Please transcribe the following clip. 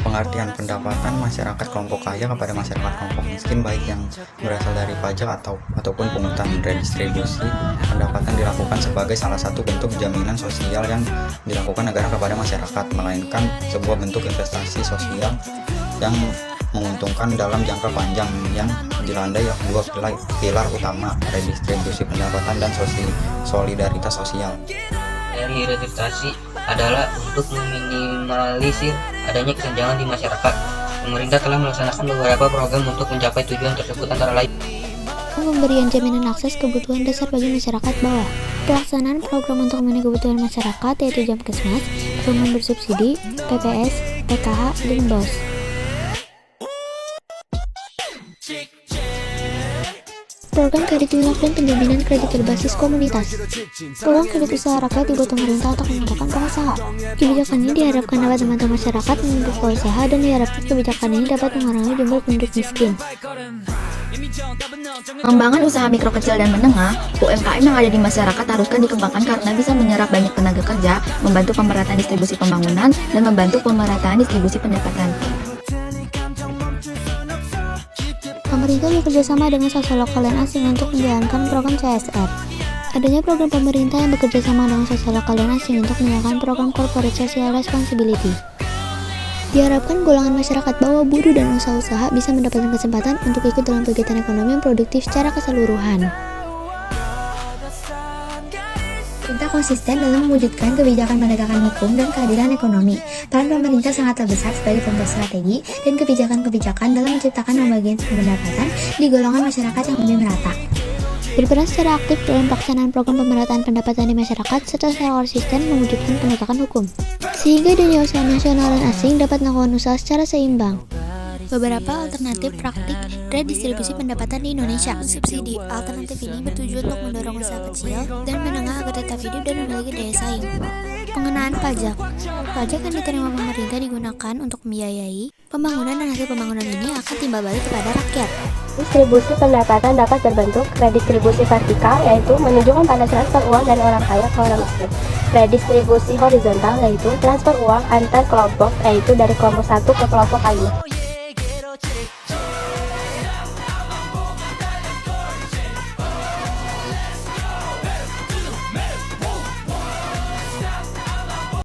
Pengertian pendapatan masyarakat kelompok kaya kepada masyarakat kelompok miskin, baik yang berasal dari pajak ataupun pungutan redistribusi pendapatan, dilakukan sebagai salah satu bentuk jaminan sosial yang dilakukan negara kepada masyarakat, melainkan sebuah bentuk investasi sosial yang menguntungkan dalam jangka panjang yang dilandai dua pilar utama, redistribusi pendapatan dan solidaritas sosial. Dari redistribusi adalah untuk meminimalisir adanya kesenjangan di masyarakat. Pemerintah telah melaksanakan beberapa program untuk mencapai tujuan tersebut, antara lain pemberian jaminan akses kebutuhan dasar bagi masyarakat bawah, pelaksanaan program untuk memenuhi kebutuhan masyarakat yaitu Jamkesmas, program bersubsidi, PPS, PKH, dan BOS. Program kredit lunak dan penjaminan kredit berbasis komunitas. Program kredit usaha rakyat dibuat pemerintah untuk memudahkan pengusaha. Kebijakan ini diharapkan dapat membantu masyarakat membuka usaha, dan diharapkan kebijakan ini dapat mengurangi jumlah penduduk miskin. Pengembangan usaha mikro, kecil, dan menengah (UMKM) yang ada di masyarakat haruskan dikembangkan karena bisa menyerap banyak tenaga kerja, membantu pemerataan distribusi pembangunan, dan membantu pemerataan distribusi pendapatan. Pemerintah bekerjasama dengan swasta lokal dan asing untuk menjalankan program CSR. Adanya program pemerintah yang bekerjasama dengan swasta lokal dan asing untuk menjalankan program Corporate Social Responsibility. Diharapkan golongan masyarakat bawah, buruh, dan usaha-usaha bisa mendapatkan kesempatan untuk ikut dalam kegiatan ekonomi yang produktif secara keseluruhan. Pemerintah konsisten dalam mewujudkan kebijakan penegakan hukum dan keadilan ekonomi. Peran pemerintah sangatlah besar sebagai pembuat strategi dan kebijakan-kebijakan dalam menciptakan pembagian pendapatan di golongan masyarakat yang lebih merata. Berperan secara aktif dalam pelaksanaan program pemerataan pendapatan di masyarakat serta secara konsisten mewujudkan penegakan hukum, sehingga dunia usaha nasional dan asing dapat melakukan usaha secara seimbang. Beberapa alternatif praktik redistribusi pendapatan di Indonesia. Subsidi alternatif ini bertujuan untuk mendorong usaha kecil dan menengah agar tetap hidup dan memiliki daya saing. Pengenaan pajak. Pajak yang diterima pemerintah digunakan untuk membiayai pembangunan, dan hasil pembangunan ini akan timbal balik kepada rakyat. Distribusi pendapatan dapat berbentuk redistribusi vertikal, yaitu menunjukkan pada transfer uang dari orang kaya ke orang miskin. Redistribusi horizontal, yaitu transfer uang antar kelompok, yaitu dari kelompok satu ke kelompok lainnya.